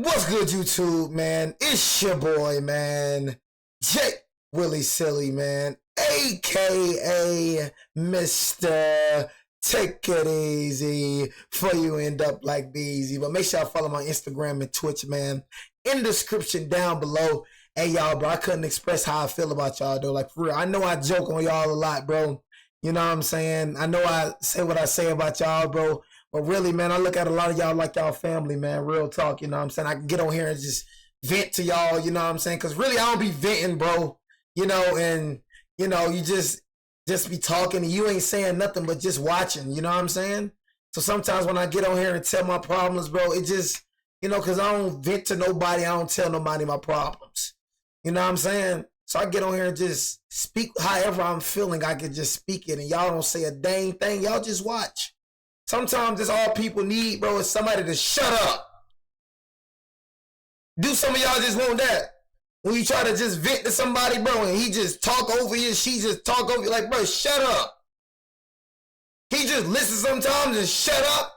What's good, YouTube, man? It's your boy, man, Jake Willie Silly, man, aka Mr. Take It Easy for you end up like Beezy. But make sure y'all follow my Instagram and Twitch, man, in the description down below. Hey, y'all, bro, I couldn't express how I feel about y'all, though. Like, for real, I know I joke on y'all a lot, bro. You know what I'm saying? I know I say what I say about y'all, bro. But really, man, I look at a lot of y'all like y'all family, man. Real talk, you know what I'm saying? I can get on here and just vent to y'all, you know what I'm saying? Because really, I don't be venting, bro. You know, and, you know, you just be talking and you ain't saying nothing but just watching, you know what I'm saying? So sometimes when I get on here and tell my problems, bro, it just, you know, because I don't vent to nobody. I don't tell nobody my problems. You know what I'm saying? So I get on here and just speak however I'm feeling. I can just speak it and y'all don't say a dang thing. Y'all just watch. Sometimes that's all people need, bro, is somebody to shut up. Do some of y'all just want that? When you try to just vent to somebody, bro, and he just talk over you, she just talk over you, like, bro, shut up. He just listens sometimes and shut up.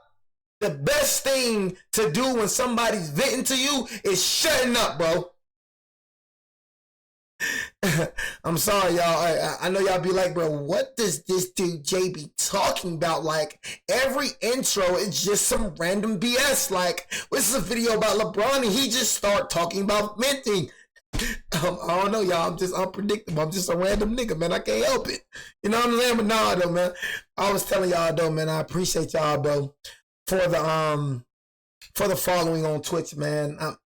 The best thing to do when somebody's venting to you is shutting up, bro. I'm sorry, y'all. I know y'all be like, bro, what does this dude Jay be talking about? Like, every intro is just some random BS. Like, this is a video about LeBron, and he just start talking about venting. I don't know, y'all. I'm just unpredictable. I'm just a random nigga, man. I can't help it. You know what I'm saying? But nah, though, man. I was telling y'all, though, man, I appreciate y'all, bro, for the following on Twitch, man.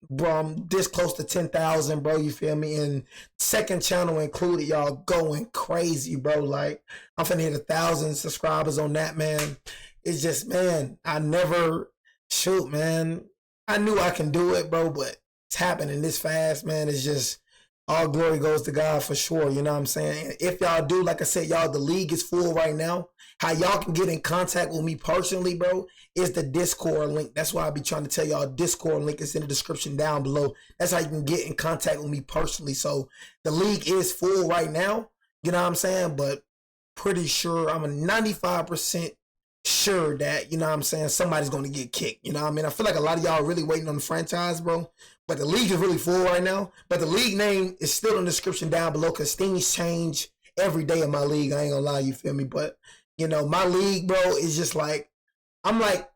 Bro, I'm this close to 10,000, bro, you feel me? And second channel included, y'all going crazy, bro. Like, I'm finna hit 1,000 subscribers on that, man. It's just, man, I never, shoot, man. I knew I can do it, bro, but it's happening this fast, man. It's just, all glory goes to God for sure, you know what I'm saying? And if y'all do, like I said, y'all, the league is full right now. How y'all can get in contact with me personally, bro, is the Discord link. That's why I be trying to tell y'all. Discord link is in the description down below. That's how you can get in contact with me personally. So the league is full right now, you know what I'm saying? But pretty sure, I'm a 95% sure that, you know what I'm saying, somebody's going to get kicked. You know what I mean? I feel like a lot of y'all are really waiting on the franchise, bro. But the league is really full right now. But the league name is still in the description down below because things change every day in my league. I ain't gonna lie, you feel me? But, you know, my league, bro, is just like, I'm like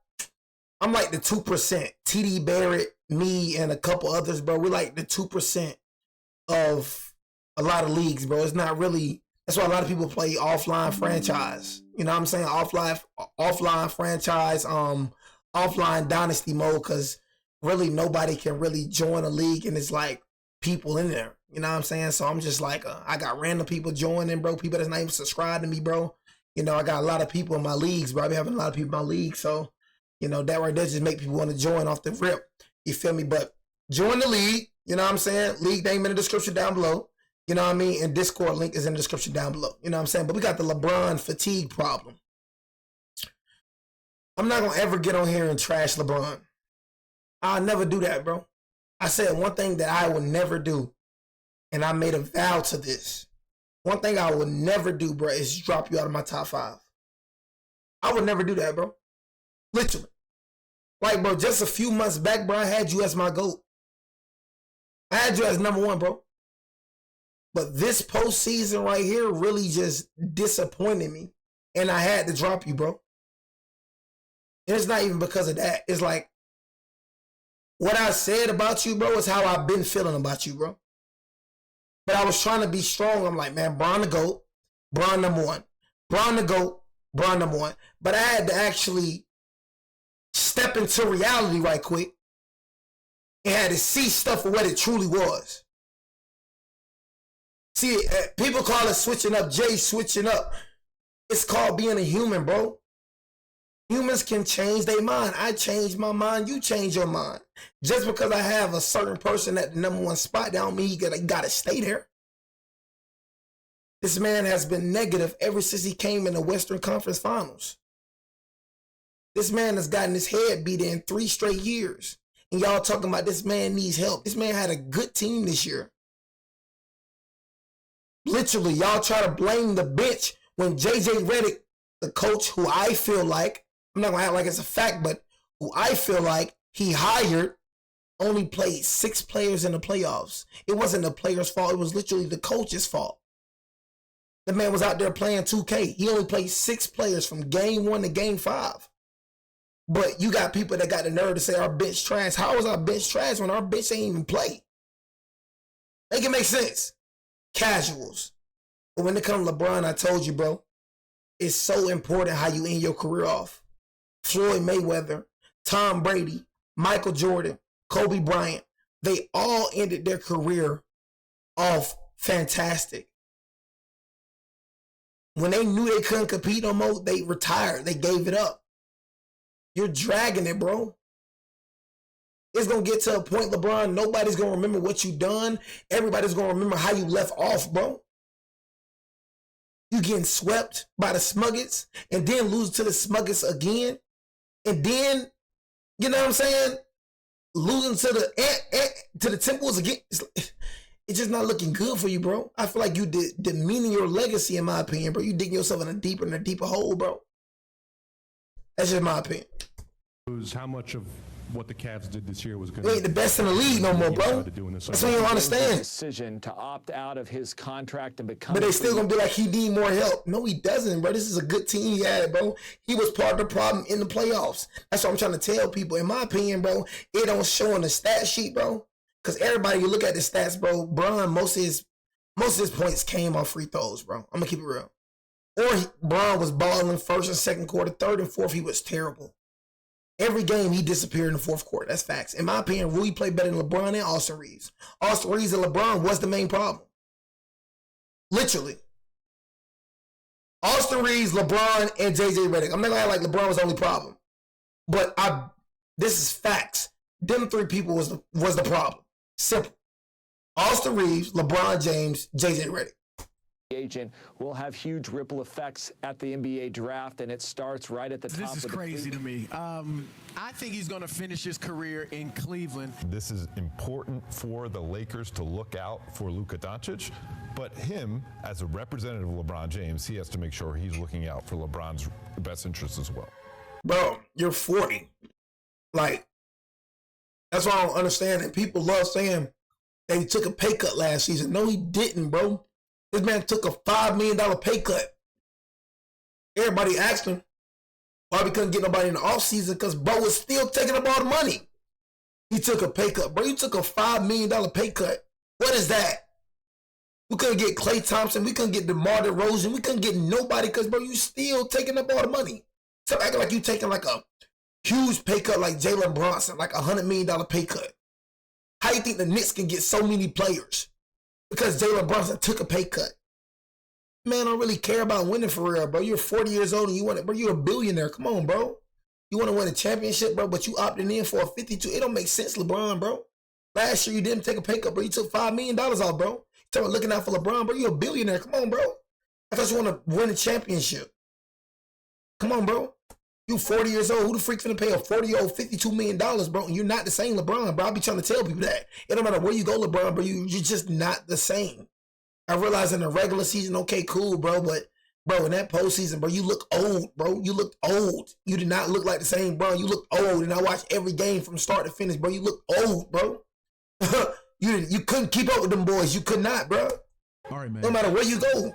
the 2%. TD Barrett, me, and a couple others, bro. We're like the 2% of a lot of leagues, bro. It's not really, that's why a lot of people play offline franchise. You know what I'm saying? Offline franchise, offline dynasty mode, because really nobody can really join a league and it's like people in there. You know what I'm saying? So I'm just like, I got random people joining, bro. People that's not even subscribed to me, bro. You know, I got a lot of people in my leagues, bro. I be having a lot of people in my league. So, you know, that right there just make people want to join off the rip. You feel me? But join the league. You know what I'm saying? League name in the description down below. You know what I mean? And Discord link is in the description down below. You know what I'm saying? But we got the LeBron fatigue problem. I'm not going to ever get on here and trash LeBron. I'll never do that, bro. I said one thing that I would never do, and I made a vow to this. One thing I would never do, bro, is drop you out of my top 5. I would never do that, bro. Literally. Like, bro, just a few months back, bro, I had you as my GOAT. I had you as #1, bro. But this postseason right here really just disappointed me. And I had to drop you, bro. And it's not even because of that. It's like, what I said about you, bro, is how I've been feeling about you, bro. But I was trying to be strong. I'm like, man, Bron the GOAT, Bron #1. Bron the GOAT, Bron #1. But I had to actually step into reality right quick and had to see stuff for what it truly was. See, people call it switching up, Jay switching up. It's called being a human, bro. Humans can change their mind. I changed my mind. You change your mind. Just because I have a certain person at the #1 spot, that don't mean you gotta stay there. This man has been negative ever since he came in the Western Conference Finals. This man has gotten his head beat in 3 straight years. And y'all talking about this man needs help. This man had a good team this year. Literally, y'all try to blame the bench when JJ Redick, the coach who I feel like, I'm not going to act like it's a fact, but who I feel like he hired only played 6 players in the playoffs. It wasn't the player's fault. It was literally the coach's fault. The man was out there playing 2K. He only played 6 players from game 1 to game 5. But you got people that got the nerve to say our bench trash. How is our bench trash when our bench ain't even play? Make it make sense. Casuals. But when it comes to LeBron, I told you, bro, it's so important how you end your career off. Floyd Mayweather, Tom Brady, Michael Jordan, Kobe Bryant, they all ended their career off fantastic. When they knew they couldn't compete no more, they retired. They gave it up. You're dragging it, bro. It's going to get to a point, LeBron, nobody's going to remember what you done. Everybody's going to remember how you left off, bro. You getting swept by the Smuggets and then lose to the Smuggets again. And then, you know what I'm saying? Losing to the Temples again. It's just not looking good for you, bro. I feel like you demeaning your legacy, in my opinion, bro. You digging yourself in a deeper hole, bro. That's just my opinion. How much of what the Cavs did this year was going to be the best in the league no more, bro. That's what you don't understand. Decision to opt out of his contract and become. But they still gonna be like he need more help. No, he doesn't, bro. This is a good team he had, bro. He was part of the problem in the playoffs. That's what I'm trying to tell people. In my opinion, bro, it don't show on the stat sheet, bro. Because everybody, you look at the stats, bro. Bron, most of his points came off free throws, bro. I'm gonna keep it real. Or Bron was balling first and second quarter, third and fourth, he was terrible. Every game, he disappeared in the fourth quarter. That's facts. In my opinion, Rui played better than LeBron and Austin Reeves. Austin Reeves and LeBron was the main problem. Literally. Austin Reeves, LeBron, and JJ Redick. I'm not going to act like LeBron was the only problem. But this is facts. Them 3 people was the problem. Simple. Austin Reeves, LeBron James, JJ Redick. Agent will have huge ripple effects at the NBA draft, and it starts right at the top. This is crazy to me. I think he's going to finish his career in Cleveland. This is important for the Lakers to look out for Luka Doncic, but him, as a representative of LeBron James, he has to make sure he's looking out for LeBron's best interests as well. Bro, you're 40. Like, that's why I don't understand it. People love saying that he took a pay cut last season. No, he didn't, bro. This man took a $5 million pay cut. Everybody asked him why we couldn't get nobody in the offseason because bro was still taking up all the money. He took a pay cut. Bro, you took a $5 million pay cut. What is that? We couldn't get Klay Thompson. We couldn't get DeMar DeRozan. We couldn't get nobody because, bro, you still taking up all the money. So acting like you taking like a huge pay cut like Jalen Brunson, like a $100 million pay cut. How you think the Knicks can get so many players? Because Jalen Brunson took a pay cut. Man, I don't really care about winning for real, bro. You're 40 years old and you want it, bro. You're a billionaire. Come on, bro. You want to win a championship, bro, but you opted in for a 52. It don't make sense, LeBron, bro. Last year you didn't take a pay cut, bro. You took $5 million off, bro. You talking about looking out for LeBron, bro. You're a billionaire. Come on, bro. I thought you want to win a championship. Come on, bro. You 40 years old. Who the freak finna pay a 40-year-old $52 million, bro? And you're not the same LeBron, bro. I be trying to tell people that. It don't matter where you go, LeBron, bro. You're just not the same. I realize in the regular season, okay, cool, bro. But, bro, in that postseason, bro, you look old, bro. You look old. You did not look like the same, bro. You look old. And I watched every game from start to finish, bro. You look old, bro. you couldn't keep up with them boys. You could not, bro. All right, man. No matter where you go.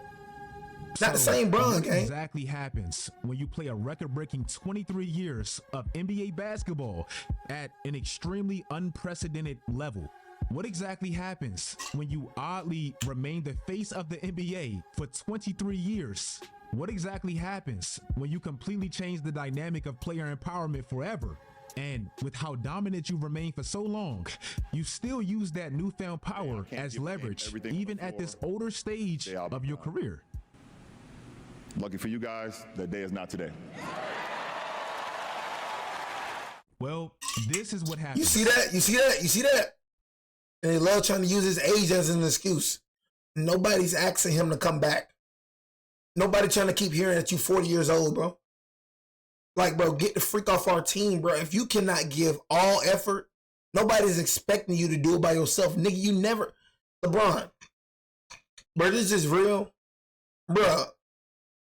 Not the same Bron, gang. What exactly happens when you play a record-breaking 23 years of NBA basketball at an extremely unprecedented level? What exactly happens when you oddly remain the face of the NBA for 23 years? What exactly happens when you completely change the dynamic of player empowerment forever? And with how dominant you remain for so long, you still use that newfound power as leverage, even at this older stage of your career. Lucky for you guys, that day is not today. Well, this is what happens. You see that? You see that? You see that? And they love trying to use his age as an excuse. Nobody's asking him to come back. Nobody trying to keep hearing that you 40 years old, bro. Like, bro, get the freak off our team, bro. If you cannot give all effort, nobody's expecting you to do it by yourself. Nigga, you never... LeBron. Bro, this is real. Bro,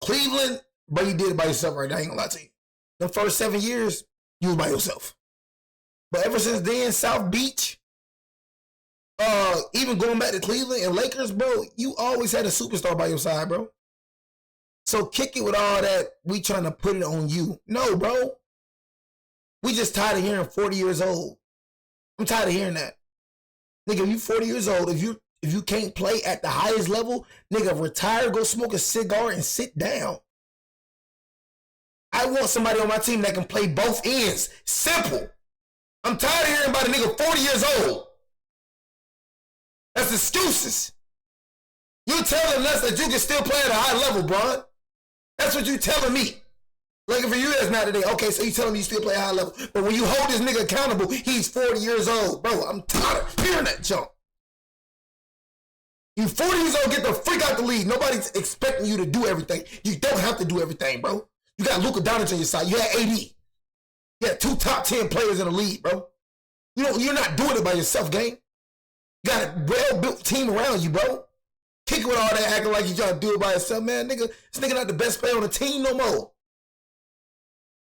Cleveland, bro, you did it by yourself right now. I ain't gonna lie to you. The first 7 years, you was by yourself. But ever since then, South Beach, even going back to Cleveland and Lakers, bro, you always had a superstar by your side, bro. So kick it with all that. We trying to put it on you. No, bro. We just tired of hearing 40 years old. I'm tired of hearing that. Nigga, if you 40 years old, if you can't play at the highest level, nigga, retire, go smoke a cigar and sit down. I want somebody on my team that can play both ends. Simple. I'm tired of hearing about a nigga 40 years old. That's excuses. You're telling us that you can still play at a high level, bro. That's what you telling me. Like for you, that's not today. Okay, so you telling me you still play a high level. But when you hold this nigga accountable, he's 40 years old. Bro, I'm tired of hearing that junk. You 40 years old, get the freak out the league. Nobody's expecting you to do everything. You don't have to do everything, bro. You got Luka Doncic on your side. You had AD. You had 2 top 10 players in the league, bro. You're not doing it by yourself, gang. You got a well-built team around you, bro. Kick it with all that acting like you trying to do it by yourself, man. Nigga, this nigga not the best player on the team no more.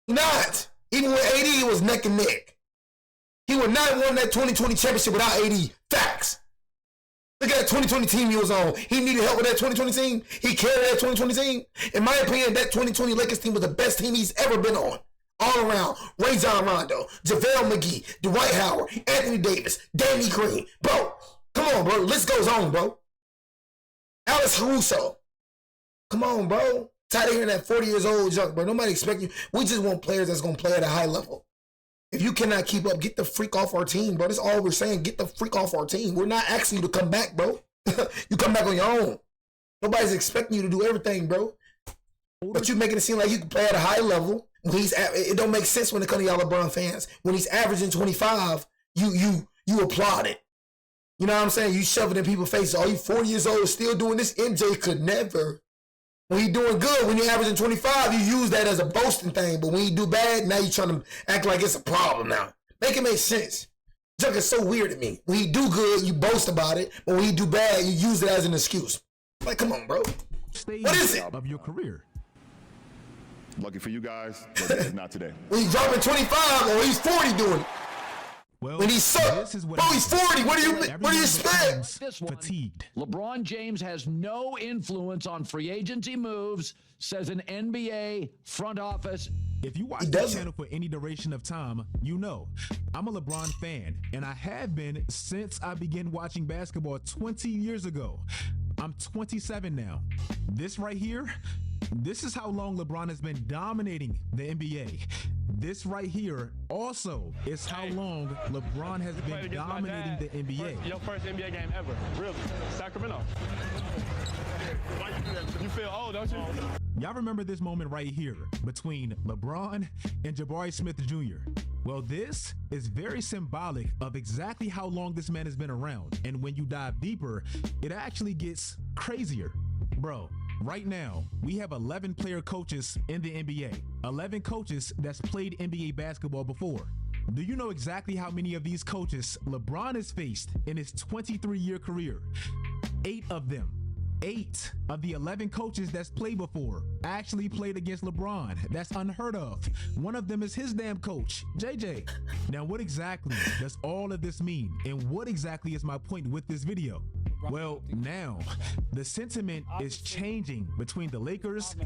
Not. Even with AD, it was neck and neck. He would not have won that 2020 championship without AD. Facts. Look at that 2020 team he was on. He needed help with that 2020 team. He carried that 2020 team. In my opinion, that 2020 Lakers team was the best team he's ever been on. All around. Rajon Rondo, JaVale McGee, Dwight Howard, Anthony Davis, Danny Green. Bro, come on, bro. List goes on, bro. Alex Caruso. Come on, bro. Tired of hearing that 40 years old junk, bro. Nobody expect you. We just want players that's going to play at a high level. If you cannot keep up, get the freak off our team, bro. That's all we're saying. Get the freak off our team. We're not asking you to come back, bro. You come back on your own. Nobody's expecting you to do everything, bro. But you making it seem like you can play at a high level. When it don't make sense when it comes to y'all LeBron fans. When he's averaging 25, you applaud it. You know what I'm saying? You shove it in people's faces. Oh, you 40 years old, still doing this? MJ could never. When you doing good, when you're averaging 25, you use that as a boasting thing. But when you do bad, now you're trying to act like it's a problem now. Make it make sense. Junk is so weird to me. When you do good, you boast about it. But when you do bad, you use it as an excuse. Like, come on, bro. What is it? Of your career. Lucky for you guys, the day is not today. When he's dropping 25 or he's 40 doing it. Well, When he's so, bro, he's 40. What do you expect? This one, fatigued. LeBron James has no influence on free agency moves, says an NBA front office. If you watch He the doesn't. channel for any duration of time, you know I'm a LeBron fan, and I have been since I began watching basketball 20 years ago. I'm 27 now. This right here, this is how long LeBron has been dominating the NBA. This right here also is how long LeBron has been dominating the NBA. Your first NBA game ever, really? Sacramento. You feel old, don't you? Y'all remember this moment right here between LeBron and Jabari Smith Jr.? Well, this is very symbolic of exactly how long this man has been around. And when you dive deeper, it actually gets crazier. Bro, right now, we have 11 player coaches in the NBA. 11 coaches that's played NBA basketball before. Do you know exactly how many of these coaches LeBron has faced in his 23-year career? 8 of them. 8 of the 11 coaches that's played before actually played against LeBron. That's unheard of. One of them is his damn coach, JJ. Now, what exactly does all of this mean? And what exactly is my point with this video? Well, now the sentiment is changing between the Lakers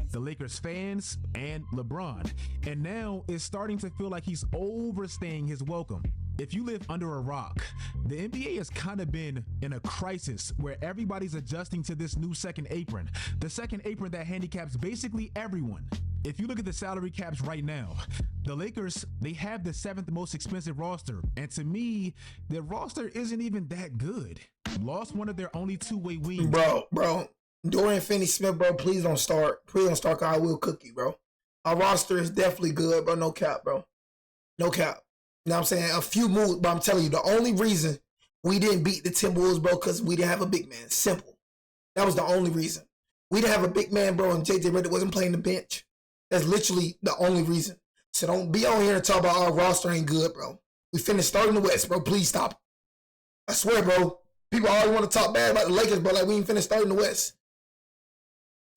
fans, and LeBron. And now it's starting to feel like he's overstaying his welcome. If you live under a rock, the NBA has kind of been in a crisis where everybody's adjusting to this new second apron. The second apron that handicaps basically everyone. If you look at the salary caps right now, the Lakers, they have the 7th most expensive roster. And to me, their roster isn't even that good. Lost one of their only two-way wings. Bro. Dorian Finney-Smith, bro, please don't start. Please don't start, 'cause I will cook you, bro. Our roster is definitely good, bro. No cap, bro. No cap. You know what I'm saying? A few moves, but I'm telling you, the only reason we didn't beat the Timberwolves, bro, because we didn't have a big man. Simple. That was the only reason. We didn't have a big man, bro, and JJ Redick wasn't playing the bench. That's literally the only reason. So don't be on here and talk about our roster ain't good, bro. We finished third in the West, bro. Please stop. I swear, bro. People always want to talk bad about the Lakers, bro, like we ain't finished third in the West.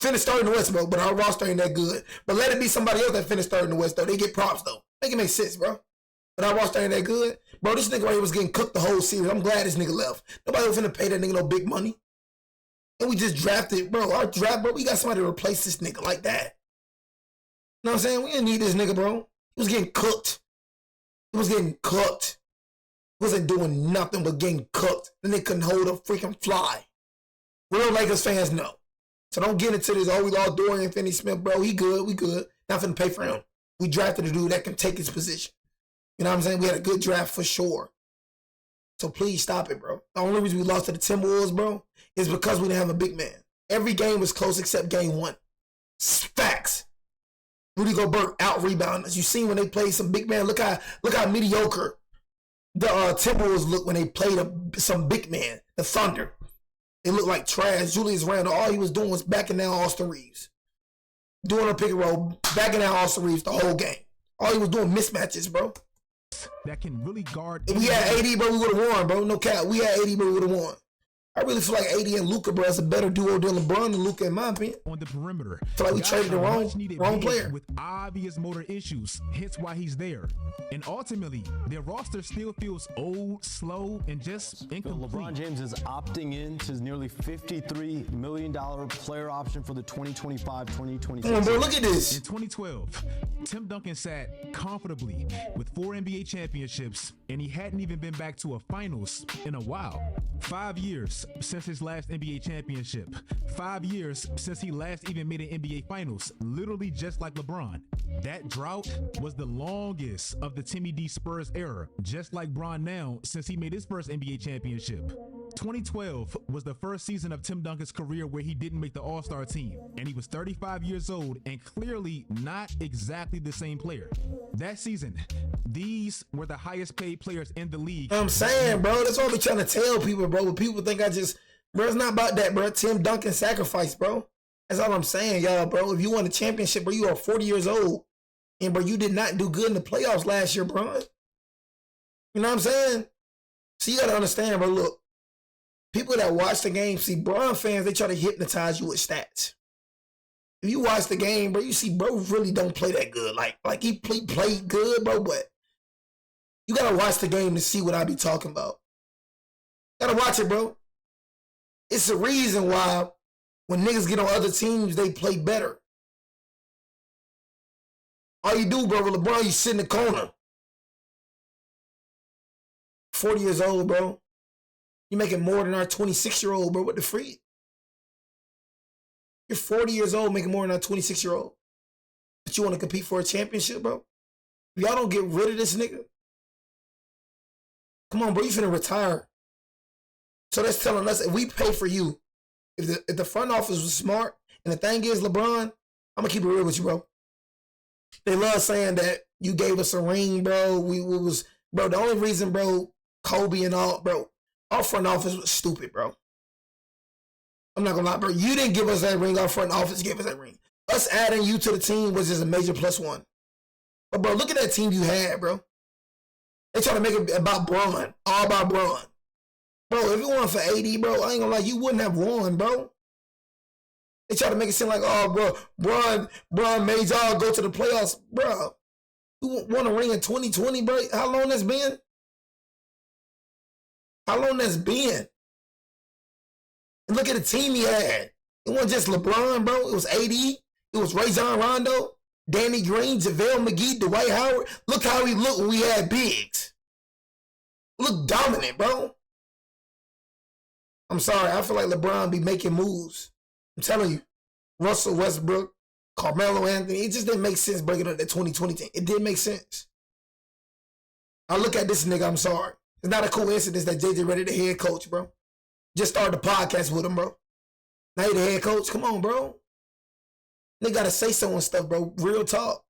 Finished third in the West, bro, but our roster ain't that good. But let it be somebody else that finished third in the West, though. They get props, though. Make it make sense, bro. But I watched that ain't that good. Bro, this nigga right here was getting cooked the whole series. I'm glad this nigga left. Nobody was finna pay that nigga no big money. And we just drafted, bro. Our draft, bro, we got somebody to replace this nigga like that. You know what I'm saying? We didn't need this nigga, bro. He was getting cooked. He was getting cooked. He wasn't doing nothing but getting cooked. Then they couldn't hold a freaking fly. Real Lakers fans know. So don't get into this, oh, we lost Dorian Finney-Smith, bro. He good, we good. Not finna pay for him. We drafted a dude that can take his position. You know what I'm saying? We had a good draft for sure. So please stop it, bro. The only reason we lost to the Timberwolves, bro, is because we didn't have a big man. Every game was close except game one. Facts. Rudy Gobert out-rebounded us. You seen when they played some big man. Look how mediocre the Timberwolves look when they played some big man. The Thunder. It looked like trash. Julius Randle, all he was doing was backing down Austin Reeves. Doing a pick and roll, backing down Austin Reeves the whole game. All he was doing mismatches, bro. That can really guard. If we had AD, bro, we would have won, bro. No cap. We had AD, bro, we would have won. I really feel like AD and Luka, bro, is a better duo than LeBron and Luka, in my opinion. On the perimeter. I feel like we traded the wrong player. With obvious motor issues, hence why he's there. And ultimately, their roster still feels old, slow, and just incomplete. LeBron James is opting into his nearly $53 million player option for the 2025-2026. Come on, bro, look at this. In 2012, Tim Duncan sat comfortably with 4 NBA championships, and he hadn't even been back to a finals in a while. 5 years since his last NBA championship. 5 years since he last even made an NBA finals, literally just like LeBron. That drought was the longest of the Timmy D Spurs era, just like Bron now since he made his first NBA championship. 2012 was the first season of Tim Duncan's career where he didn't make the All-Star team, and he was 35 years old and clearly not exactly the same player. That season, these were the highest paid players in the league. I'm saying, bro, that's what we trying to tell people, bro. But people think bro, it's not about that, bro. Tim Duncan sacrificed, bro. That's all I'm saying, y'all, bro. If you won a championship, bro, you are 40 years old. And, bro, you did not do good in the playoffs last year, bro. You know what I'm saying? So you got to understand, bro, look. People that watch the game, see, Bron fans, they try to hypnotize you with stats. If you watch the game, bro, you see, bro, really don't play that good. Like he played good, bro, but you got to watch the game to see what I be talking about. Got to watch it, bro. It's the reason why when niggas get on other teams, they play better. All you do, bro, with LeBron, you sit in the corner. 40 years old, bro. You making more than our 26-year-old, bro. What the freak? You're 40 years old making more than our 26-year-old. But you want to compete for a championship, bro? If y'all don't get rid of this nigga, come on, bro. You finna retire. So that's telling us if we pay for you, if the front office was smart, and the thing is, LeBron, I'm going to keep it real with you, bro. They love saying that you gave us a ring, bro. Bro, the only reason, bro, Kobe and all, bro, our front office was stupid, bro. I'm not gonna lie, bro. You didn't give us that ring. Our front office gave us that ring. Us adding you to the team was just a major +1. But, bro, look at that team you had, bro. They try to make it about Bron. All about Bron. Bro, if it weren't for AD, bro, I ain't gonna lie, you wouldn't have won, bro. They try to make it seem like, oh, bro, Bron made y'all go to the playoffs. Bro, you won a ring in 2020, bro? How long that's been? How long that's been? And look at the team he had. It wasn't just LeBron, bro. It was AD. It was Rajon Rondo, Danny Green, JaVale McGee, Dwight Howard. Look how he looked when we had bigs. Look dominant, bro. I'm sorry. I feel like LeBron be making moves. I'm telling you. Russell Westbrook, Carmelo Anthony. It just didn't make sense breaking up that 2020 team. It didn't make sense. I look at this nigga, I'm sorry. It's not a coincidence that JJ Redick the head coach, bro. Just started the podcast with him, bro. Now he the head coach. Come on, bro. They got to say so and stuff, bro. Real talk.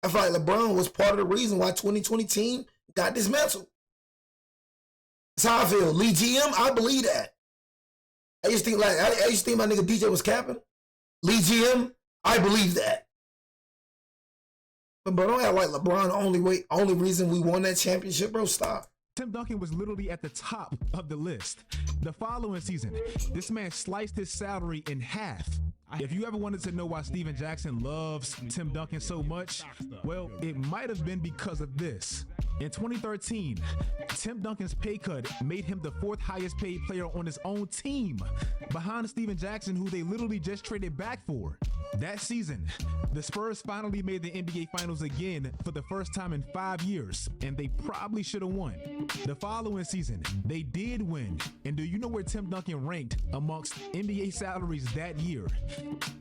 I feel like LeBron was part of the reason why 2020 team got dismantled. That's how I feel. Lee GM, I believe that. I used to think my nigga DJ was capping. Lee GM, I believe that. But, bro, don't act like LeBron the only reason we won that championship, bro. Stop. Tim Duncan was literally at the top of the list. The following season, this man sliced his salary in half. If you ever wanted to know why Steven Jackson loves Tim Duncan so much, well, it might have been because of this. In 2013, Tim Duncan's pay cut made him the 4th highest paid player on his own team, behind Steven Jackson, who they literally just traded back for. That season, the Spurs finally made the NBA Finals again for the first time in 5 years, and they probably should have won. The following season, they did win, and do you know where Tim Duncan ranked amongst NBA salaries that year?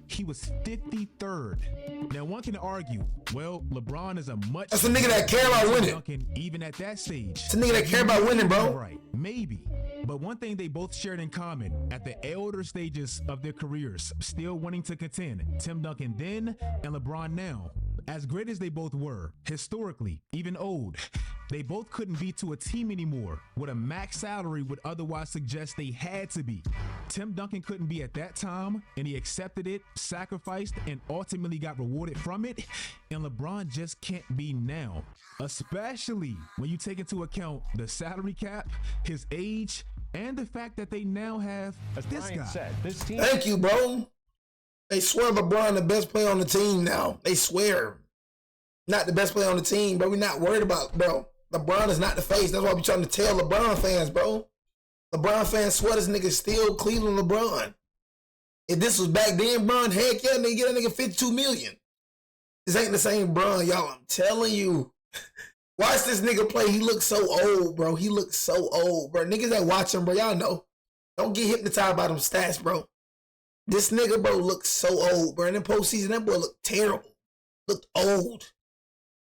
He was 53rd. Now, one can argue, well, LeBron is a much... That's a nigga that care about winning. Duncan, even at that stage. It's a nigga that care about winning, bro. Right, maybe. But one thing they both shared in common, at the elder stages of their careers, still wanting to contend, Tim Duncan then and LeBron now. As great as they both were, historically, even old, they both couldn't be to a team anymore what a max salary would otherwise suggest they had to be. Tim Duncan couldn't be at that time, and he accepted it, sacrificed, and ultimately got rewarded from it. And LeBron just can't be now, especially when you take into account the salary cap, his age, and the fact that they now have this guy. Said, this team. Thank you, bro. They swear LeBron the best player on the team now. They swear. Not the best player on the team, bro. We're not worried about, bro. LeBron is not the face. That's why we trying to tell LeBron fans, bro. LeBron fans swear this nigga still Cleveland LeBron. If this was back then, Bron, heck yeah, nigga, get that nigga 52 million. This ain't the same Bron, y'all. I'm telling you. Watch this nigga play. He looks so old, bro. He looks so old, bro. Niggas that watch him, bro, y'all know. Don't get hypnotized by them stats, bro. This nigga, bro, looks so old, bro. In the postseason, that boy looked terrible. Looked old.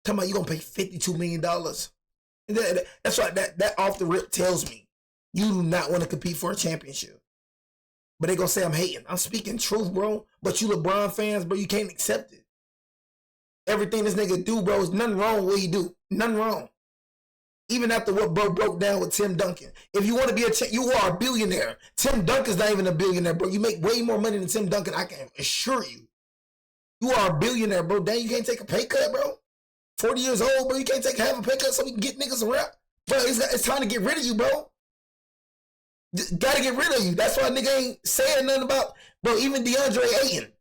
Talking about you gonna pay $52 million. That's right. That off the rip tells me you do not want to compete for a championship. But they gonna say I'm hating. I'm speaking truth, bro. But you LeBron fans, bro, you can't accept it. Everything this nigga do, bro, is nothing wrong with what he do. Nothing wrong. Even after what bro broke down with Tim Duncan. If you want to be you are a billionaire. Tim Duncan's not even a billionaire, bro. You make way more money than Tim Duncan, I can assure you. You are a billionaire, bro. Dang, you can't take a pay cut, bro. 40 years old, bro. You can't take half a pay cut so we can get niggas around. Bro, it's time to get rid of you, bro. Gotta get rid of you. That's why nigga ain't saying nothing about, bro, even DeAndre Ayton.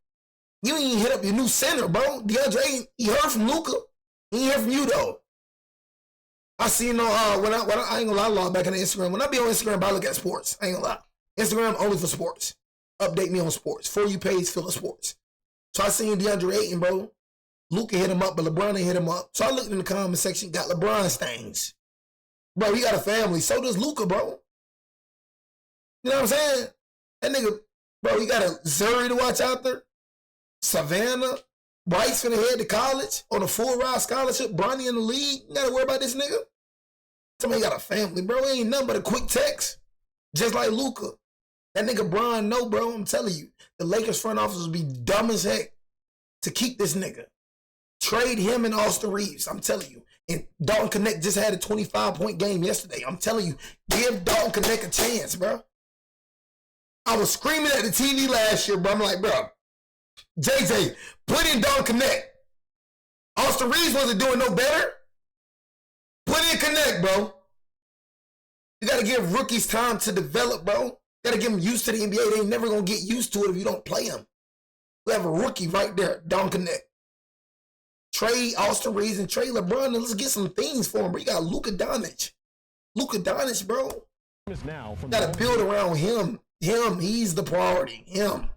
You ain't even hit up your new center, bro. DeAndre Ayton, he heard from Luka. He ain't heard from you, though. I see, when I ain't gonna lie, I log back on the Instagram. When I be on Instagram, I look at sports. I ain't gonna lie. Instagram only for sports. Update me on sports. For you page full of sports. So I seen DeAndre Ayton, bro. Luka hit him up, but LeBron ain't hit him up. So I looked in the comment section, got LeBron stains. Bro, he got a family. So does Luka, bro. You know what I'm saying? That nigga, bro, he got a Zuri to watch out there. Savannah. Bryce finna head to college on a full ride scholarship. Bronny in the league. You gotta worry about this nigga. Somebody got a family, bro. It ain't nothing but a quick text. Just like Luka. That nigga Bron, no, bro. I'm telling you. The Lakers front office would be dumb as heck to keep this nigga. Trade him and Austin Reeves. I'm telling you. And Dalton Connect just had a 25-point game yesterday. I'm telling you. Give Dalton Connect a chance, bro. I was screaming at the TV last year, bro. I'm like, bro. JJ, put in Dalton Connect. Austin Reeves wasn't doing no better. Put in Connect, bro. You got to give rookies time to develop, bro. You got to get them used to the NBA. They ain't never going to get used to it if you don't play them. We have a rookie right there, Dalton Connect. Trade Austin Reeves and trade LeBron, and let's get some things for him, bro. You got Luka Doncic. Luka Doncic, bro. You got to build around him. He's the priority. Him.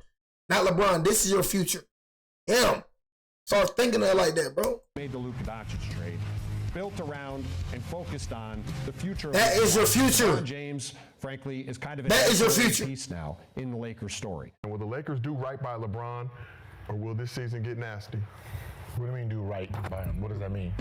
Not LeBron. This is your future. Him. Start thinking of it like that, bro. Made the Luka Doncic trade. Built around and focused on the future. That is your future. LeBron James, frankly, is kind of a that is your future piece now in the Lakers story. Will the Lakers do right by LeBron, or will this season get nasty? What do you mean do right by him? What does that mean?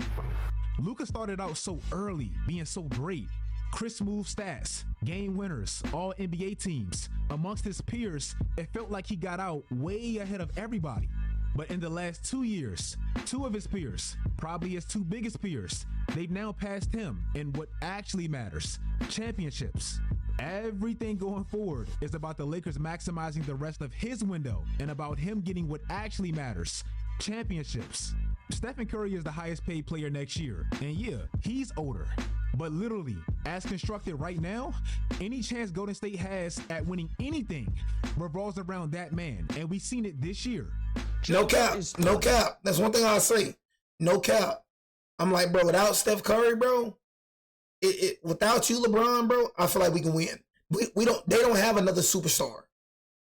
Luka started out so early, being so great. Chris move stats, game winners, all NBA teams. Amongst his peers, it felt like he got out way ahead of everybody. But in the last 2 years, two of his peers, probably his two biggest peers, they've now passed him in what actually matters, championships. Everything going forward is about the Lakers maximizing the rest of his window and about him getting what actually matters, championships. Stephen Curry is the highest paid player next year, and yeah, he's older. But literally, as constructed right now, any chance Golden State has at winning anything revolves around that man. And we've seen it this year. No cap. No cap. That's one thing I'll say. No cap. I'm like, bro, without Steph Curry, bro, without you, LeBron, bro, I feel like we can win. They don't have another superstar.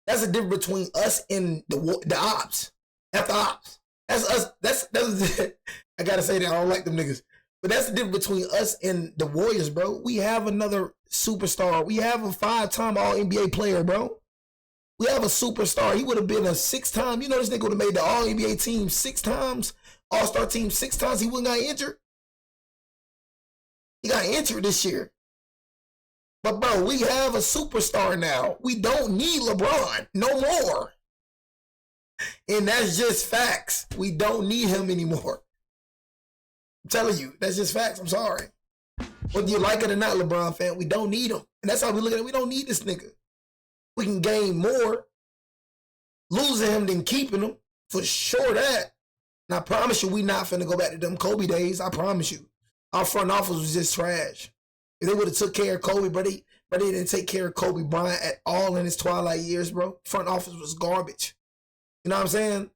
That's the difference between us and the ops. That's the ops. That's us. That's I gotta say that I don't like them niggas. But that's the difference between us and the Warriors, bro. We have another superstar. We have a 5-time All-NBA player, bro. We have a superstar. He would have been a 6-time. You know this nigga would have made the All-NBA team 6 times, All-Star team 6 times. He wouldn't got injured. He got injured this year. But, bro, we have a superstar now. We don't need LeBron no more. And that's just facts. We don't need him anymore. I'm telling you, that's just facts. I'm sorry. Whether you like it or not, LeBron fan, we don't need him. And that's how we look at it. We don't need this nigga. We can gain more losing him than keeping him. For sure that. And I promise you, we not finna go back to them Kobe days. I promise you. Our front office was just trash. If they would have took care of Kobe, but they didn't take care of Kobe Bryant at all in his twilight years, bro. Front office was garbage. You know what I'm saying?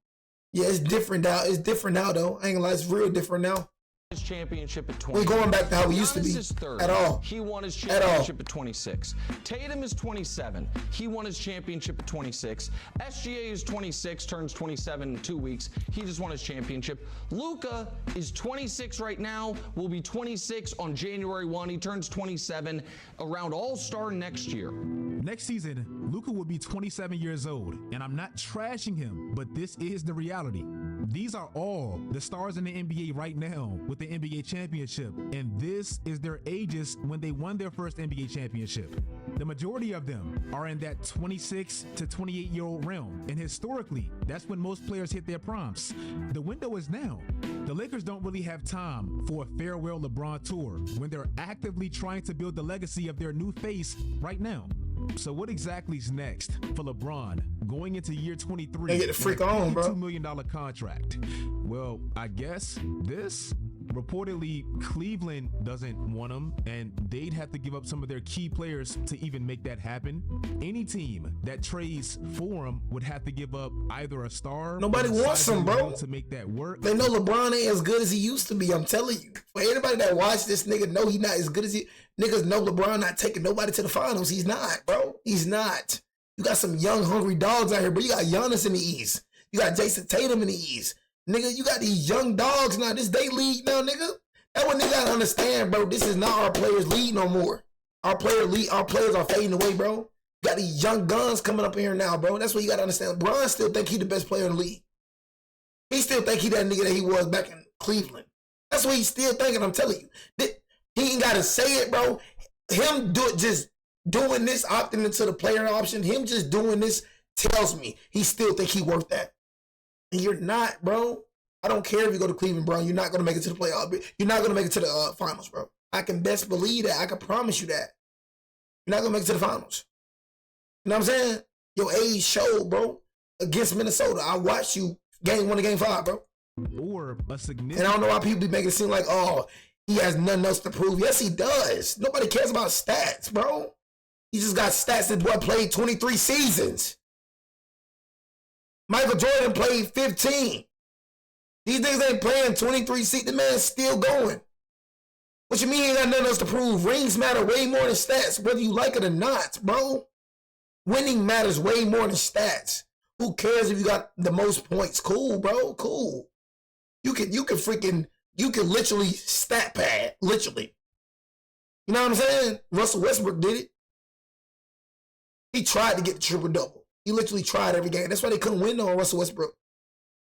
Yeah, it's different now. It's different now, though. I ain't gonna lie, it's real different now. His championship at 20. We're going back to how we used to be at all. He won his championship at 26. Tatum is 27. He won his championship at 26. SGA is 26, turns 27 in 2 weeks. He just won his championship. Luka is 26 right now, will be 26 on January 1. He turns 27 around All-Star next year. Next season, Luka will be 27 years old, and I'm not trashing him, but this is the reality. These are all the stars in the NBA right now with the NBA championship, and this is their ages when they won their first NBA championship. The majority of them are in that 26 to 28-year-old realm, and historically, that's when most players hit their proms. The window is now. The Lakers don't really have time for a farewell LeBron tour when they're actively trying to build the legacy of their new face right now. So what exactly is next for LeBron going into year 23? They get the freak on, bro. $2 million contract. Well, I guess this. Reportedly, Cleveland doesn't want him, and they'd have to give up some of their key players to even make that happen. Any team that trades for him would have to give up either a star. Nobody wants him, bro. To make that work. They know LeBron ain't as good as he used to be. I'm telling you. For anybody that watched this nigga, know he not as good as he. Niggas know LeBron not taking nobody to the finals. He's not, bro. He's not. You got some young, hungry dogs out here, but you got Giannis in the East. You got Jason Tatum in the East. Nigga, you got these young dogs now. This day league now, nigga. That's what nigga gotta understand, bro. This is not our players' league no more. Our players are fading away, bro. You got these young guns coming up here now, bro. That's what you gotta understand. LeBron still think he the best player in the league. He still think he that nigga that he was back in Cleveland. That's what he's still thinking, I'm telling you. He ain't gotta say it, bro. Him just doing this, opting into the player option, him just doing this tells me he still think he worth that. And you're not, bro. I don't care if you go to Cleveland, bro. You're not going to make it to the playoff. You're not going to make it to the finals, bro. I can best believe that. I can promise you that. You're not going to make it to the finals. You know what I'm saying? Your age showed, bro, against Minnesota. I watched you game 1 and game 5, bro. Or a significant. And I don't know why people be making it seem like, oh, he has nothing else to prove. Yes, he does. Nobody cares about stats, bro. He just got stats that boy played 23 seasons. Michael Jordan played 15. These niggas ain't playing 23 seasons. The man's still going. What you mean he ain't got nothing else to prove? Rings matter way more than stats, whether you like it or not, bro. Winning matters way more than stats. Who cares if you got the most points? Cool, bro. Cool. You can literally stat pad. Literally. You know what I'm saying? Russell Westbrook did it. He tried to get the triple-double. He literally tried every game. That's why they couldn't win on Russell Westbrook.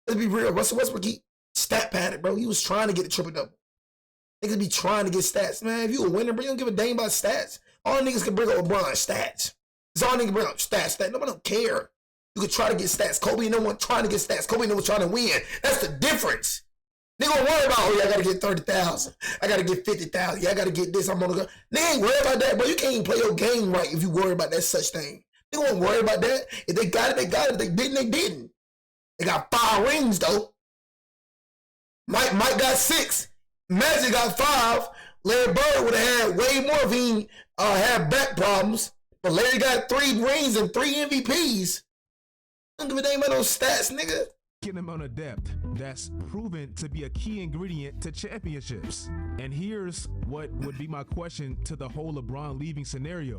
Let's be real. Russell Westbrook, he stat padded, bro. He was trying to get the triple-double. Niggas be trying to get stats. Man, if you a winner, bro, you don't give a damn about stats. All niggas can bring up LeBron stats. It's all niggas bring up stats. Nobody don't care. You could try to get stats. Kobe and no one trying to get stats. Kobe and no one trying to win. That's the difference. They gonna worry about, oh, yeah, I gotta get 30,000. I gotta get 50,000. Yeah, I gotta get this. I'm gonna go. They ain't worried about that, bro. You can't even play your game right if you worry about that such thing. They won't worry about that. If they got it, they got it. If they didn't, they didn't. They got 5 rings, though. Mike got 6. Magic got 5. Larry Bird would have had way more if he had back problems. But Larry got 3 rings and 3 MVPs. Don't give a damn about those stats, nigga. Getting him on a depth that's proven to be a key ingredient to championships. And here's what would be my question to the whole LeBron leaving scenario.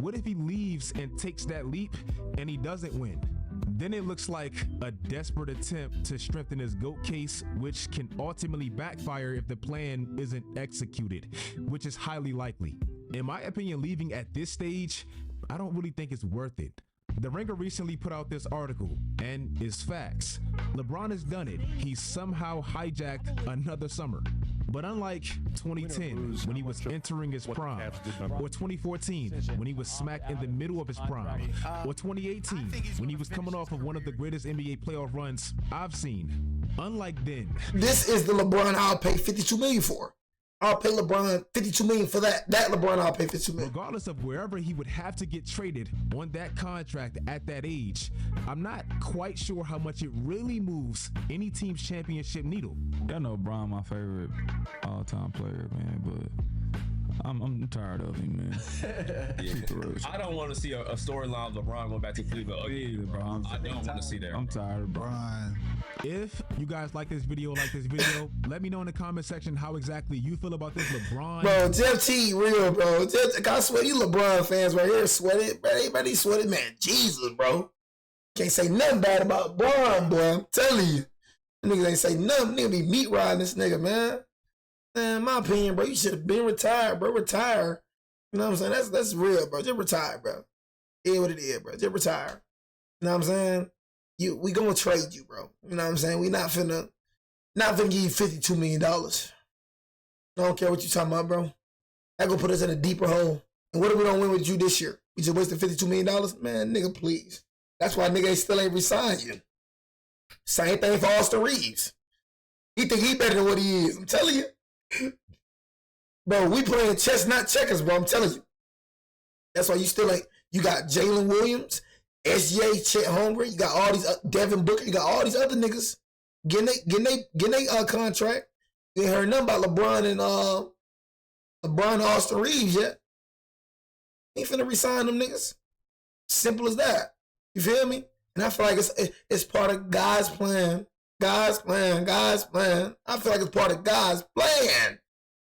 What if he leaves and takes that leap and he doesn't win? Then it looks like a desperate attempt to strengthen his GOAT case, which can ultimately backfire if the plan isn't executed, which is highly likely. In my opinion, leaving at this stage, I don't really think it's worth it. The Ringer recently put out this article, and it's facts. LeBron has done it. He somehow hijacked another summer. But unlike 2010, when he was entering his prime, or 2014, when he was smack in the middle of his prime, or 2018, when he was coming off of one of the greatest NBA playoff runs I've seen. Unlike then. This is the LeBron I'll pay $52 million for. I'll pay LeBron $52 million for that. That LeBron I'll pay $52 million. Regardless of wherever he would have to get traded on that contract at that age, I'm not quite sure how much it really moves any team's championship needle. I know LeBron my favorite all-time player, man, but I'm tired of him, man. I don't want to see a storyline of LeBron going back to Cleveland. Oh, yeah, LeBron. I don't want to see that. I'm tired of LeBron. If you guys like this video, let me know in the comment section how exactly you feel about this LeBron. Bro, Jeff T, real, bro. I swear, you LeBron fans right here sweated. Everybody sweated, man. Jesus, bro. Can't say nothing bad about LeBron, boy. I'm telling you. Niggas ain't say nothing. Nigga be meat riding this nigga, man. Man, in my opinion, bro, you should have been retired, bro. Retire. You know what I'm saying? That's real, bro. Just retire, bro. It is what it is, bro. Just retire. You know what I'm saying? We gonna trade you, bro. You know what I'm saying? We not finna give you $52 million. I don't care what you talking about, bro. That gonna put us in a deeper hole. And what if we don't win with you this year? We just wasted $52 million? Man, nigga, please. That's why nigga still ain't resign you. Same thing for Austin Reeves. He think he better than what he is. I'm telling you. Bro, we playing chess, not checkers, bro. I'm telling you. That's why you still ain't. You got Jalen Williams, SGA, Chet Holmgren. You got all these Devin Booker. You got all these other niggas getting they contract. You ain't heard nothing about LeBron and Austin Reeves yet. Ain't finna resign them niggas. Simple as that. You feel me? And I feel like it's part of God's plan. God's plan. I feel like it's part of God's plan.